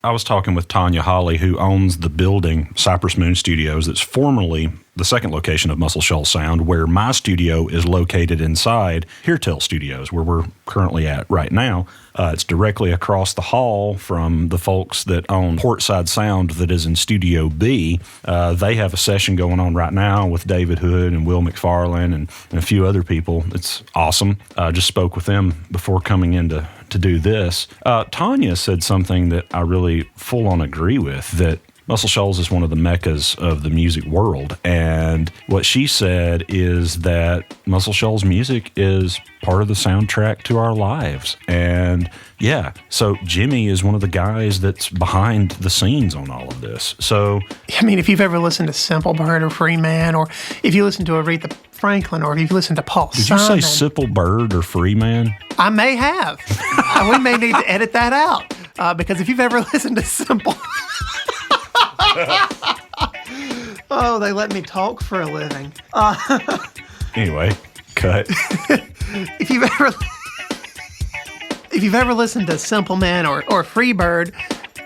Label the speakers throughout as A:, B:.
A: I was talking with Tanya Holly, who owns the building Cypress Moon Studios that's formerly the second location of Muscle Shoals Sound, where my studio is located inside Heartel Studios, where we're currently at right now. It's directly across the hall from the folks that own Portside Sound that is in Studio B. They have a session going on right now with David Hood and Will McFarlane and a few other people. It's awesome. I just spoke with them before coming in to do this. Tanya said something that I really full-on agree with, that Muscle Shoals is one of the meccas of the music world. And what she said is that Muscle Shoals music is part of the soundtrack to our lives. And yeah, so Jimmy is one of the guys that's behind the scenes on all of this. So,
B: I mean, if you've ever listened to Simple Bird or Free Man, or if you listen to Aretha Franklin, or if you listen to Paul Simon.
A: Did you say Simple Bird or Free Man?
B: I may have. We may need to edit that out, because if you've ever listened to Simple... Oh, they let me talk for a living.
A: Anyway, cut.
B: If you've ever listened to Simple Man or Freebird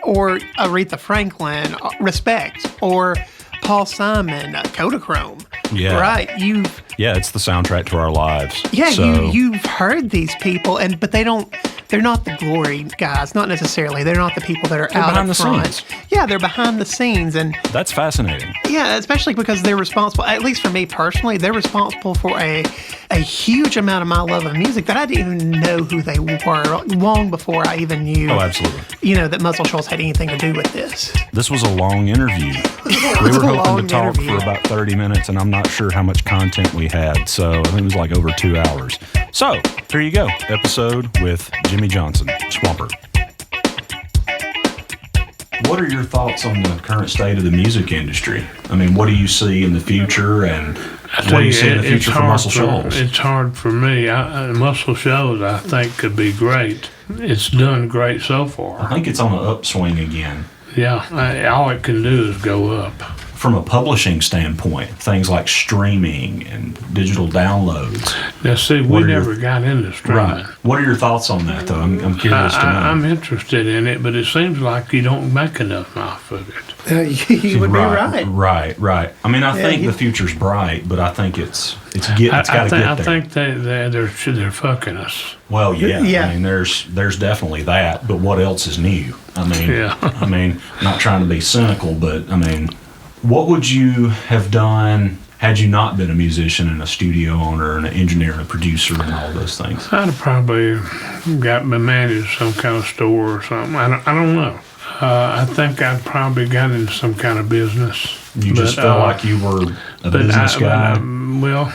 B: or Aretha Franklin, respect, or Paul Simon, Kodachrome,
A: yeah,
B: right?
A: Yeah, it's the soundtrack to our lives.
B: Yeah,
A: so.
B: you've heard these people, but they're not the glory guys, not necessarily. They're not the people that are out
A: behind the
B: front.
A: scenes.
B: Yeah, they're behind the scenes, and
A: that's fascinating.
B: Yeah, especially because they're responsible, at least for me personally, they're responsible for a huge amount of my love of music that I didn't even know who they were long before I even knew.
A: Oh, absolutely.
B: That Muscle Shoals had anything to do with this.
A: This was a long interview. We were hoping to talk for about 30 minutes, and I'm not sure how much content we had, so I think it was like over 2 hours. So, here you go. Episode with Jimmy Johnson, Swampert. What are your thoughts on the current state of the music industry? I mean, what do you see in the future, and what do you see in the future for Muscle Shoals?
C: It's hard for me. Muscle Shoals, I think, could be great. It's done great so far.
A: I think it's on an upswing again.
C: Yeah, all it can do is go up.
A: From a publishing standpoint, things like streaming and digital downloads.
C: Now, see, we never got into streaming.
A: Right. What are your thoughts on that, though? I'm curious to know.
C: I'm interested in it, but it seems like you don't make enough off of it.
B: You would be right.
A: Right. I mean, I think the future's bright, but I think it's got to get there.
C: I think they're fucking us.
A: Well, yeah. I mean, there's definitely that, but what else is new? I mean, not trying to be cynical, but I mean, what would you have done had you not been a musician and a studio owner and an engineer and a producer and all those things?
C: I'd have probably managed some kind of store or something. I don't know. I think I'd probably got into some kind of business.
A: You just felt like you were a business guy?
C: Well,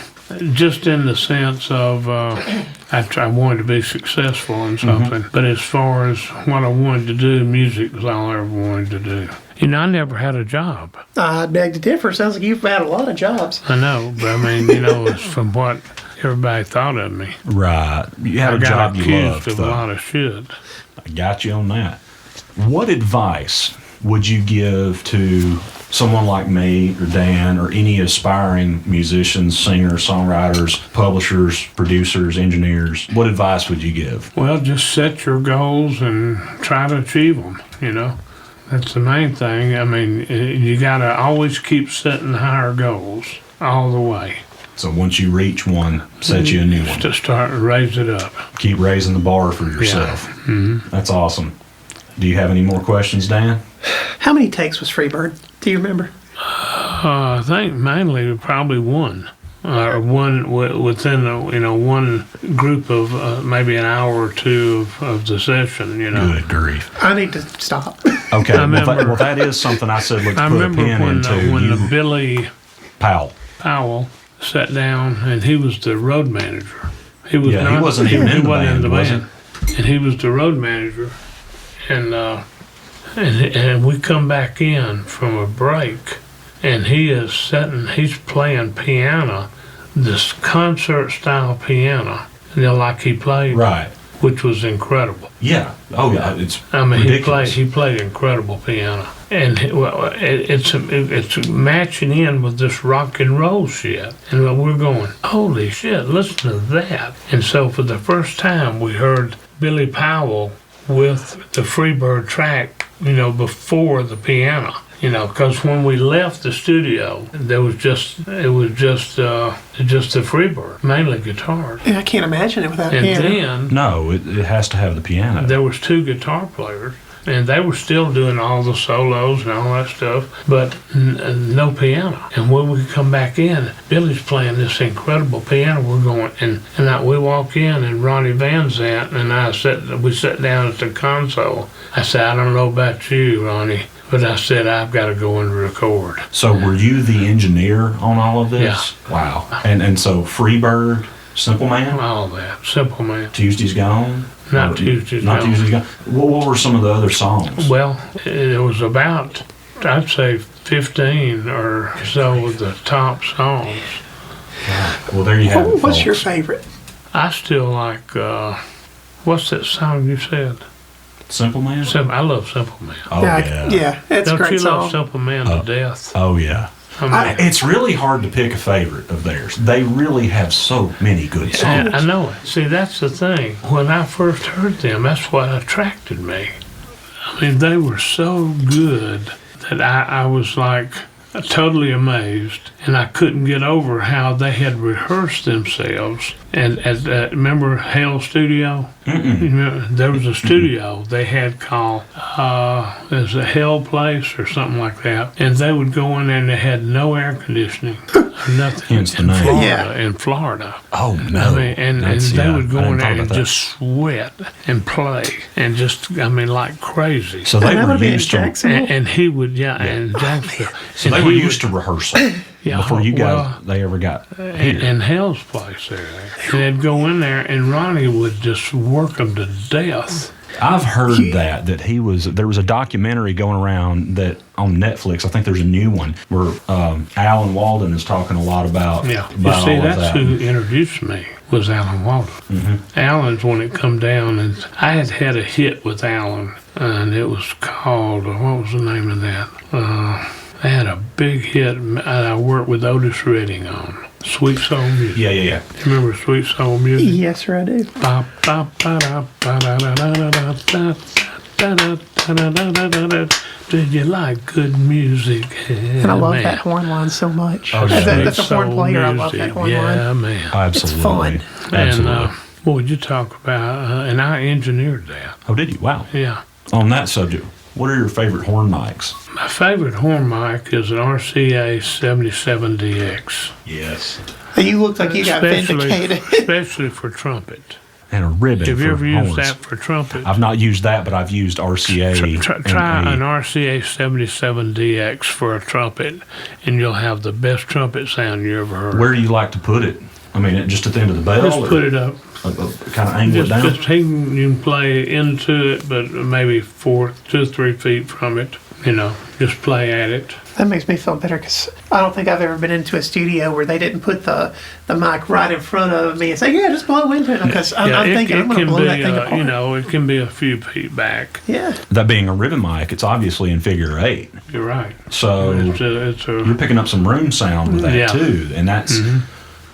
C: just in the sense of I wanted to be successful in something. Mm-hmm. But as far as what I wanted to do, music was all I ever wanted to do. I never had a job.
B: I beg to differ. Sounds like you've had a lot of jobs.
C: I know, but I mean, it's from what everybody thought of me.
A: Right. You had a job you loved.
C: I got accused of a lot of shit.
A: I got you on that. What advice would you give to someone like me or Dan or any aspiring musicians, singers, songwriters, publishers, producers, engineers? What advice would you give?
C: Well, just set your goals and try to achieve them, That's the main thing. I mean, you got to always keep setting higher goals all the way.
A: So once you reach one, set you a new one.
C: To start to raise it up.
A: Keep raising the bar for yourself.
C: Yeah. Mm-hmm.
A: That's awesome. Do you have any more questions, Dan?
B: How many takes was Freebird? Do you remember?
C: I think mainly probably one. One within one group of maybe an hour or two of the session.
A: Good grief!
B: I need to stop.
A: Okay, well that is something I said. Let's put a pin into.
C: I remember when Billy
A: Powell
C: sat down, and he was the road manager. He wasn't
A: even in the band,
C: and he was the road manager, and we come back in from a break. And he's playing piano, this concert-style piano, like he played,
A: right,
C: which was incredible.
A: Yeah. Oh, yeah. It's
C: ridiculous. He played incredible piano, and it's matching in with this rock and roll shit. And we're going, holy shit! Listen to that. And so for the first time, we heard Billy Powell with the Freebird track, before the piano. Because when we left the studio, it was just the Freebird, mainly guitars.
B: Yeah, I can't imagine it without
C: And
B: piano.
C: then
A: No, it has to have the piano.
C: there was 2 guitar players, and they were still doing all the solos and all that stuff, but no piano. And when we come back in, Billy's playing this incredible piano. We're going, and we walk in, and Ronnie Van Zant and we sat down at the console. I said, I don't know about you, Ronnie, but I said, I've got to go and record.
A: So were you the engineer on all of this?
C: Yeah.
A: Wow. And so Freebird, Simple Man,
C: All that. Simple Man.
A: Tuesday's Gone?
C: Not
A: Or-
C: Tuesday's
A: Not
C: Gone.
A: Tuesday's Gone. What were some of the other songs?
C: Well, it was about, I'd say, 15 or so of the top songs.
A: Well, there you have it,
B: What's your
A: folks.
B: favorite?
C: I still like, what's that song you said?
A: Simple Man?
C: I love Simple Man.
A: Oh, yeah.
B: Yeah, it's a
C: Don't
B: great
C: you
B: song.
C: love Simple Man to death?
A: Oh, yeah.
C: I mean,
A: It's really hard to pick a favorite of theirs. They really have so many good songs.
C: I know it. See, that's the thing. When I first heard them, that's what attracted me. I mean, they were so good that I was like totally amazed, and I couldn't get over how they had rehearsed themselves. And remember Hale Studio? Remember, there was a studio they had called there's a Hell Place or something like that, and they would go in there and they had no air conditioning, nothing
A: Hence the
C: in
A: name.
C: Florida.
B: Yeah.
C: In Florida.
A: Oh, no.
C: I mean, and
A: That's-
C: they
A: yeah,
C: would go
A: I
C: in
A: didn't
C: there
A: thought
C: and
A: about that.
C: just sweat and play and just, like crazy.
A: So they
B: And that
A: were
B: would be in
A: used to.
B: Jacksonville.
C: And he would, and Jacksonville.
A: So they were used to rehearsal
C: Yeah,
A: before you guys
C: well,
A: they ever got here.
C: in Hell's place there. And they'd go in there, and Ronnie would just work them to death.
A: I've heard that there was a documentary going around that on Netflix. I think there's a new one where Alan Walden is talking a lot about
C: Yeah, you
A: about
C: see,
A: all of
C: that's
A: that.
C: who introduced me, was Alan Walden. Alan's when it come down, and I had a hit with Alan, and it was called, what was the name of that? I had a big hit I worked with Otis Redding on, Sweet Soul Music.
A: Yeah.
C: You remember Sweet Soul Music?
B: Yes, sir, I do.
C: Ba, ba, ba, da, ba, da, da, da, da, da, da, da, da, da, da, da, da, da. Did you like good music?
B: And I love that horn line so much.
A: Oh, yeah.
B: That's a horn player. I love that horn line.
C: Yeah, man.
A: Absolutely.
B: fun.
A: Absolutely.
C: And what would you talk about? And I engineered that.
A: Oh, did you? Wow.
C: Yeah.
A: On that subject, what are your favorite horn mics?
C: My favorite horn mic is an RCA 77DX.
A: Yes.
B: You look like you got vindicated.
C: Especially for trumpet.
A: And a ribbon
C: Have
A: for
C: you ever used
A: horns.
C: that for trumpet?
A: I've not used that, but I've used RCA.
C: Try
A: and
C: an RCA 77DX for a trumpet, and you'll have the best trumpet sound you ever heard.
A: Where do you like to put it? I mean, just at the end of the bell?
C: Just
A: or
C: put it up.
A: kind of angle it down?
C: You can play into it, but maybe 2 or 3 feet from it. Just play at it.
B: That makes me feel better because I don't think I've ever been into a studio where they didn't put the mic right in front of me and say, "Yeah, just blow into it." Because I'm thinking I'm going to blow that thing apart.
C: It can be a few feet back.
B: Yeah.
A: That being a ribbon mic, it's obviously in figure 8.
C: You're right.
A: So
C: It's
A: you're picking up some room sound with that
C: Yeah.
A: too. And that's,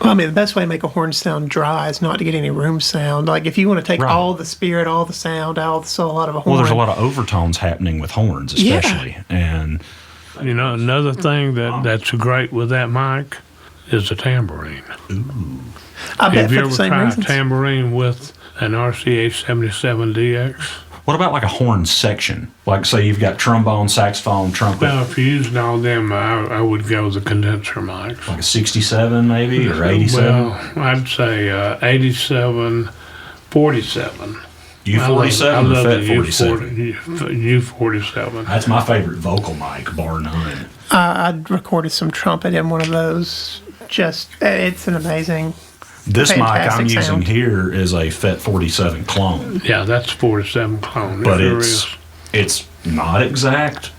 B: Well, I mean, the best way to make a horn sound dry is not to get any room sound. Like if you want to take
A: Right.
B: all the spirit, all the sound, out of a horn.
A: well, there's a lot of overtones happening with horns,
B: Yeah.
A: especially. And
C: another thing that's great with that mic is the tambourine.
B: I bet
C: Have you
B: for
C: ever
B: the same
C: tried a
B: reasons.
C: tambourine with an RCA 77DX?
A: what about like a horn section? Like say you've got trombone, saxophone, trumpet,
C: Well, if you're using all them, I would go with the condenser mics.
A: like a 67 maybe or 87?
C: Well, I'd say 87, 47.
A: U47
C: I
A: or
C: love
A: FET
C: the
A: 47?
C: U47.
A: That's my favorite vocal mic, bar none.
B: I'd recorded some trumpet in one of those. It's an amazing.
A: This mic I'm
B: Fantastic
A: using
B: sound.
A: here is a FET 47 clone,
C: Yeah, that's 47 clone.
A: but
C: It sure
A: it's not exact,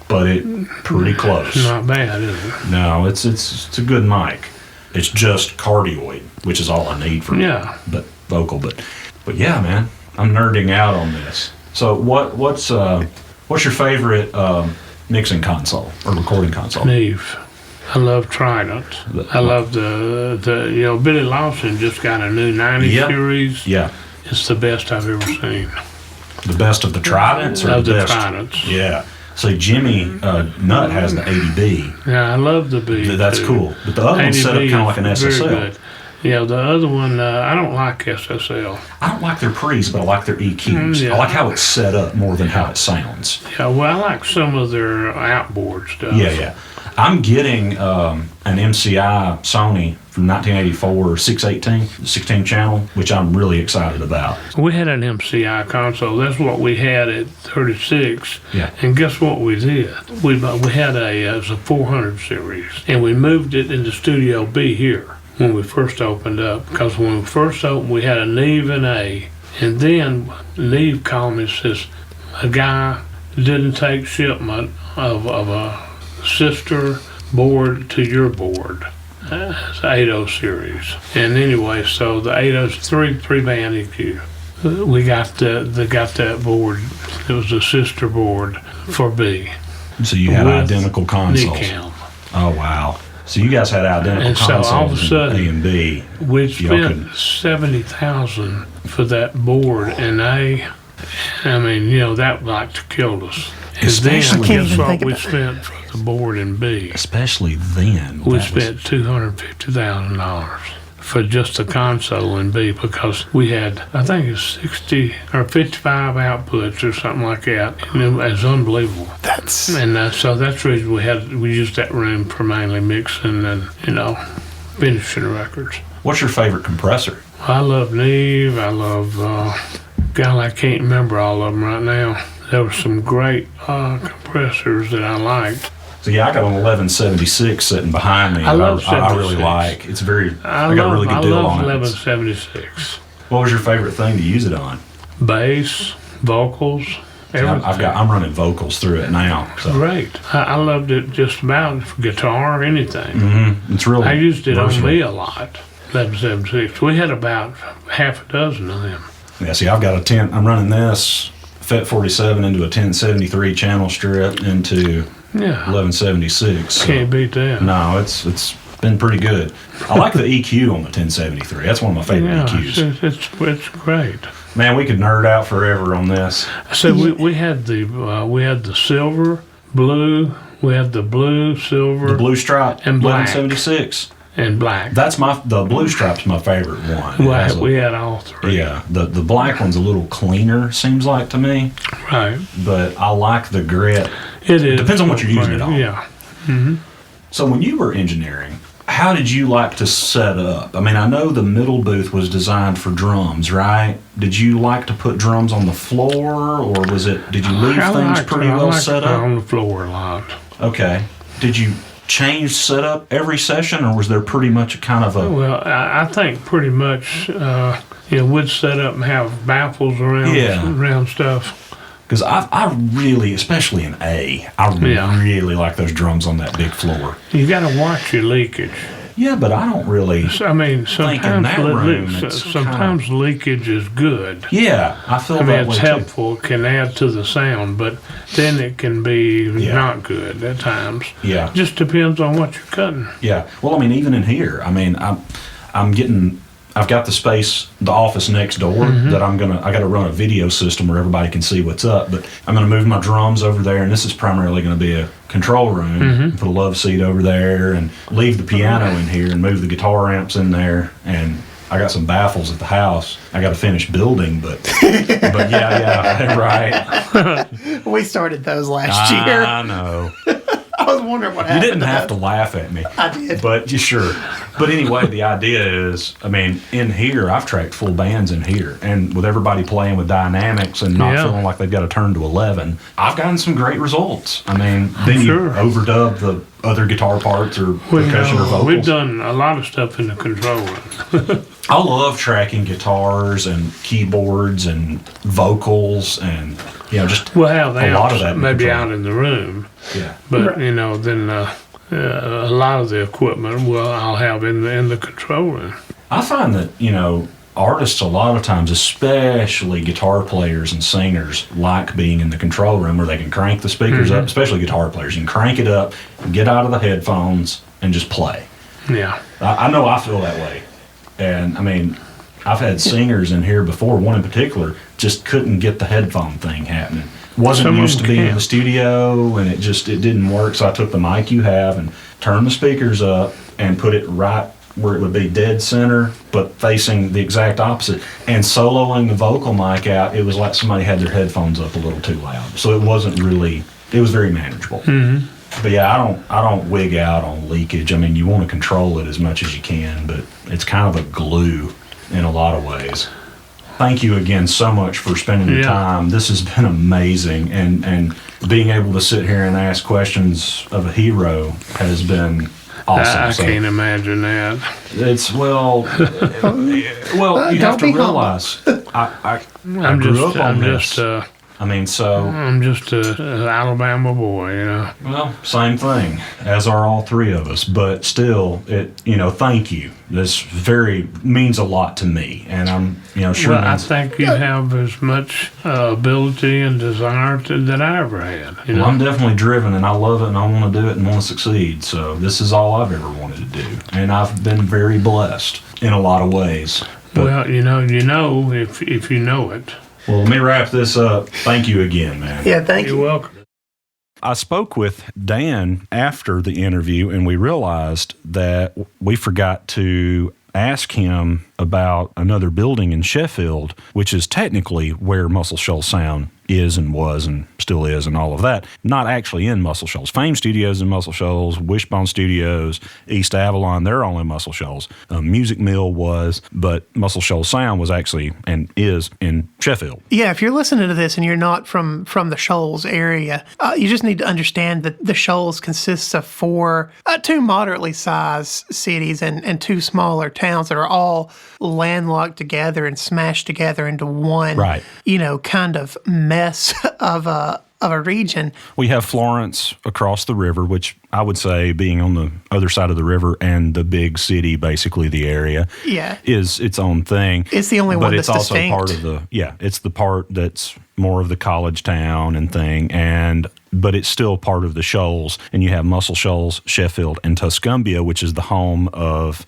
A: but it pretty close.
C: is. Not bad, is it?
A: No, it's a good mic. It's just cardioid, which is all I need for
C: Yeah.
A: but vocal. But yeah, man, I'm nerding out on this. So what's your favorite mixing console or recording console?
C: Neve. I love Trident. I love the Billy Lawson just got a new 90
A: Yep.
C: series.
A: Yeah,
C: It's the best I've ever seen.
A: The best of the Tridents or
C: Of
A: the
C: the
A: best?
C: Tridents.
A: Yeah. See, Jimmy Nutt has the 80B.
C: Yeah, I love the B.
A: That's
C: too.
A: cool. But the other one's set up
C: 80B
A: kind of like an
C: is very
A: SSL.
C: good. Yeah, the other one, I don't like SSL.
A: I don't like their pre's, but I like their EQs.
C: Yeah.
A: I like how it's set up more than how it sounds.
C: Yeah, well, I like some of their outboard stuff.
A: Yeah. I'm getting an MCI Sony from 1984 618, 16 channel, which I'm really excited about.
C: We had an MCI console. That's what we had at 36.
A: Yeah.
C: And guess what we did? We had it was a 400 series, and we moved it into Studio B here when we first opened up. Because when we first opened, we had a Neve and A, and then Neve called me and says, a guy didn't take shipment of a sister board to your board. It's 80 series. And anyway, so the 80's three-band EQ. We got that board. It was a sister board for B.
A: So you had
C: With
A: identical consoles.
C: Nicam.
A: Oh, wow. So you guys had identical
C: And so
A: consoles
C: all of a sudden,
A: in A and B.
C: We
A: Y'all
C: spent $70,000 for that board, and I mean, that like killed us. And
A: Especially-
C: then
B: I can't
C: guess
B: even
C: what
B: think
C: we
B: about it.
C: spent for the board in B?
A: Especially then.
C: We
A: that was-
C: spent $250,000 for just the console in B, because we had, I think it's 60 or 55 outputs or something like that. And it was unbelievable.
B: That's
C: And so that's the reason we used that room for mainly mixing and finishing records.
A: What's your favorite compressor?
C: I love Neve. I love God, I can't remember all of them right now. There were some great compressors that I liked.
A: So yeah, I got an 1176 sitting behind me.
C: I love
A: I really
C: 76.
A: like. It's very.
C: I
A: got a really good deal
C: love
A: on it.
C: 1176.
A: What was your favorite thing to use it on?
C: Bass, vocals, everything.
A: I'm running vocals through it now. So.
C: Great. I loved it just about for guitar or anything.
A: Mm-hmm. It's really.
C: I used it
A: versatile.
C: on me a lot. 1176. We had about half a dozen of them.
A: Yeah. See, I've got a 10. I'm running this FET 47 into a 1073 channel strip into
C: Yeah.
A: 1176. So.
C: Can't beat that.
A: No, it's been pretty good. I like the EQ on the 1073. That's one of my favorite
C: Yeah,
A: EQs.
C: it's great.
A: Man, we could nerd out forever on this.
C: So we had the silver, blue, we had the blue, silver,
A: The blue stripe
C: And black.
A: 1176.
C: and black.
A: The blue stripe's my favorite one. It has a-
C: We had all three.
A: yeah, the black one's a little cleaner, seems like to me,
C: Right.
A: but I like the grit.
C: It is.
A: Depends on what you're using it on.
C: Yeah.
A: So when you were engineering, how did you like to set up? I mean, I know the middle booth was designed for drums, right? Did you like to put drums on the floor, or did you leave things pretty well set up?
C: On the floor a lot.
A: Okay. Did you change setup every session, or was there pretty much a kind of a...
C: Well, I think pretty much, we'd set up and have baffles around stuff.
A: Because I really, especially in A, I really like those drums on that big floor.
C: You got to watch your leakage.
A: Yeah, but I don't really...
C: I mean, sometimes
A: that room, it's
C: sometimes leakage is good.
A: Yeah, I feel
C: I mean,
A: that way
C: it's
A: too.
C: helpful, it can add to the sound, but then it can be
A: Yeah.
C: not good at times.
A: Yeah.
C: Just depends on what you're cutting.
A: Yeah. Well, I mean, even in here, I mean, I've got the space, the office next door that I got to run a video system where everybody can see what's up, but I'm going to move my drums over there, and this is primarily going to be a control room, put a love seat over there, and leave the piano in here and move the guitar amps in there, and I got some baffles at the house. I got to finish building, but yeah, right.
B: we started those last year.
A: I know.
B: I was wondering what
A: You
B: happened.
A: didn't have to laugh at me.
B: I did.
A: But sure. But anyway, the idea is, I mean, in here, I've tracked full bands in here. And with everybody playing with dynamics and not feeling like they've got to turn to 11, I've gotten some great results. I mean, then you overdub the other guitar parts or percussion or vocals.
C: We've done a lot of stuff in the control room.
A: I love tracking guitars and keyboards and vocals and, just
C: We'll have
A: a lot of that in the
C: maybe
A: control.
C: out in the room.
A: Yeah.
C: But then a lot of the equipment, I'll have in the control room.
A: I find that, artists a lot of times, especially guitar players and singers, like being in the control room where they can crank the speakers up, especially guitar players. You can crank it up, get out of the headphones, and just play.
C: Yeah.
A: I know I feel that way. And, I mean, I've had singers in here before, one in particular, just couldn't get the headphone thing happening. Wasn't
C: Someone
A: used to being in
C: can.
A: the studio, and it didn't work. So I took the mic you have and turned the speakers up and put it right where it would be dead center, but facing the exact opposite. And soloing the vocal mic out, it was like somebody had their headphones up a little too loud. So it wasn't really. It was very manageable.
C: Mm-hmm.
A: But yeah, I don't wig out on leakage. I mean, you want to control it as much as you can, but it's kind of a glue in a lot of ways. Thank you again so much for spending the time. This has been amazing, and being able to sit here and ask questions of a hero has been awesome.
C: I can't imagine that.
A: It's well, you have to realize I grew up on this. I'm
C: just a Alabama boy, you know.
A: Well, same thing, as are all three of us. But still, thank you. This means a lot to me, and I'm, sure.
C: Well, I think you have as much ability and desire that I ever had.
A: Well, I'm definitely driven, and I love it, and I want to do it, and want to succeed. So this is all I've ever wanted to do, and I've been very blessed in a lot of ways. But,
C: well, if you know it.
A: Well, let me wrap this up. Thank you again, man.
B: Yeah, thank you.
C: You're welcome.
A: I spoke with Dan after the interview, and we realized that we forgot to ask him about another building in Sheffield, which is technically where Muscle Shoals Sound is and was and still is and all of that. Not actually in Muscle Shoals. Fame Studios in Muscle Shoals, Wishbone Studios, East Avalon, they're all in Muscle Shoals. Music Mill was, but Muscle Shoals Sound was actually and is in Sheffield.
B: Yeah, if you're listening to this and you're not from the Shoals area, you just need to understand that the Shoals consists of two moderately sized cities and two smaller towns that are all landlocked together and smashed together into one,
A: right.
B: Kind of mess of a region.
A: We have Florence across the river, which I would say, being on the other side of the river and the big city, basically the area, is its own thing.
B: It's the only one that's
A: distinct. But it's also
B: distinct.
A: part of it's the part that's more of the college town and thing, but it's still part of the Shoals. And you have Muscle Shoals, Sheffield, and Tuscumbia, which is the home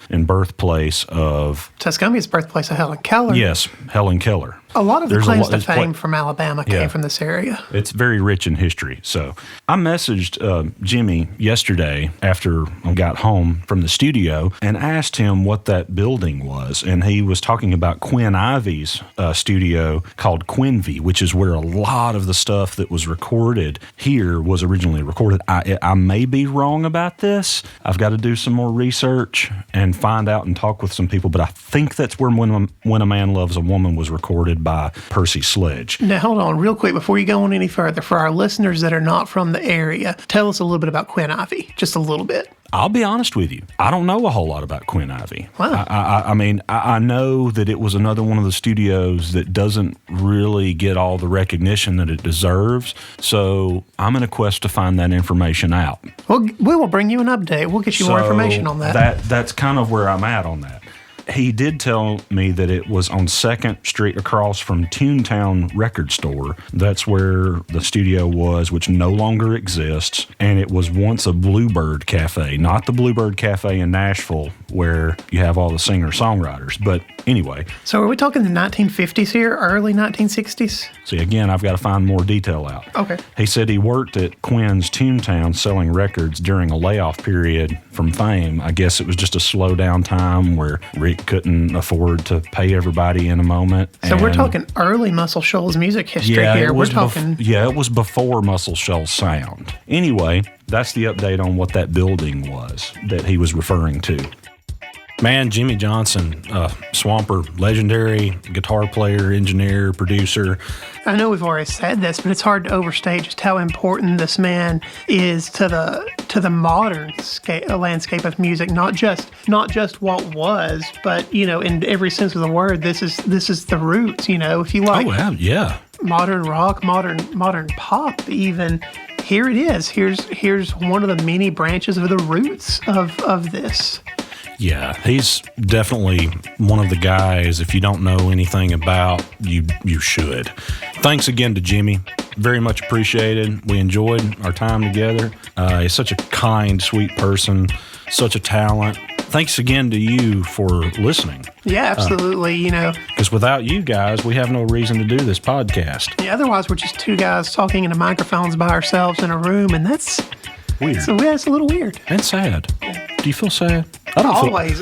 A: and birthplace of...
B: Tuscumbia's birthplace of Helen Keller.
A: Yes, Helen Keller.
B: A lot of the claims to fame from Alabama came from this area.
A: It's very rich in history. So I messaged Jimmy yesterday after I got home from the studio and asked him what that building was. And he was talking about Quinn Ivy's studio called Quinvy, which is where a lot of the stuff that was recorded here was originally recorded. I may be wrong about this. I've got to do some more research and find out and talk with some people, but I think that's where When a Man Loves a Woman was recorded by Percy Sledge.
B: Now, hold on real quick before you go on any further. For our listeners that are not from the area, tell us a little bit about Quinn Ivy, just a little bit.
A: I'll be honest with you. I don't know a whole lot about Quinn Ivy.
B: Wow.
A: I know that it was another one of the studios that doesn't really get all the recognition that it deserves. So I'm in a quest to find that information out.
B: Well, we will bring you an update. We'll get you more information on that.
A: That's kind of where I'm at on that. He did tell me that it was on 2nd Street across from Toontown Record Store. That's where the studio was, which no longer exists. And it was once a Bluebird Cafe, not the Bluebird Cafe in Nashville where you have all the singer-songwriters. But anyway.
B: So are we talking the 1950s here, early 1960s?
A: See, again, I've got to find more detail out.
B: Okay.
A: He said he worked at Quinn's Toontown selling records during a layoff period from Fame. I guess it was just a slow down time where Rick couldn't afford to pay everybody in a moment.
B: So we're talking early Muscle Shoals music history here. We're talking...
A: it was before Muscle Shoals Sound. Anyway, that's the update on what that building was that he was referring to. Man, Jimmy Johnson, Swamper, legendary guitar player, engineer, producer.
B: I know we've already said this, but it's hard to overstate just how important this man is to the modern landscape of music. Not just what was, but in every sense of the word, this is the roots. If you like, modern rock, modern pop, even. Here it is. Here's one of the many branches of the roots of this.
A: Yeah, he's definitely one of the guys, if you don't know anything about, you should. Thanks again to Jimmy. Very much appreciated. We enjoyed our time together. He's such a kind, sweet person, such a talent. thanks again to you for listening.
B: Yeah, absolutely. You know,
A: Because without you guys, we have no reason to do this podcast.
B: yeah, otherwise we're just two guys talking into microphones by ourselves in a room, and that's
A: Weird.
B: it's a little weird.
A: And sad. Do you feel sad? I don't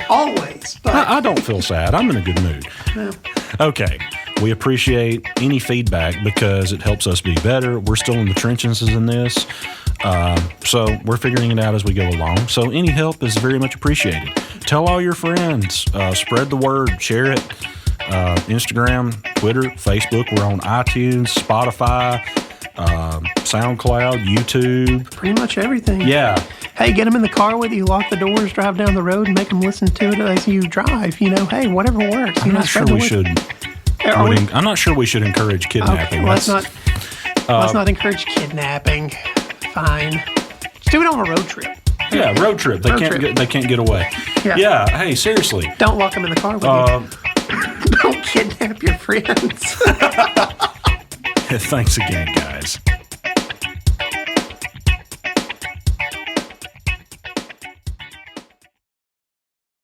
B: Always. But
A: I don't feel sad. I'm in a good mood.
B: no.
A: Okay. We appreciate any feedback because it helps us be better. We're still in the trenches in this. So we're figuring it out as we go along. So any help is very much appreciated. Tell all your friends. Spread the word. Share it. Instagram, Twitter, Facebook. We're on iTunes, Spotify, SoundCloud, YouTube.
B: Pretty much everything.
A: Yeah.
B: Hey, get them in the car with you, lock the doors, drive down the road, and make them listen to it as you drive. You know, hey, whatever works.
A: I'm not sure we should. I'm not sure we should encourage kidnapping.
B: Okay, let's not encourage kidnapping. Fine. Just do it on a road trip.
A: Yeah, road trip. They can't get away.
B: Yeah.
A: Hey, seriously.
B: Don't lock them in the car with you. Don't kidnap your friends.
A: Thanks again, guys.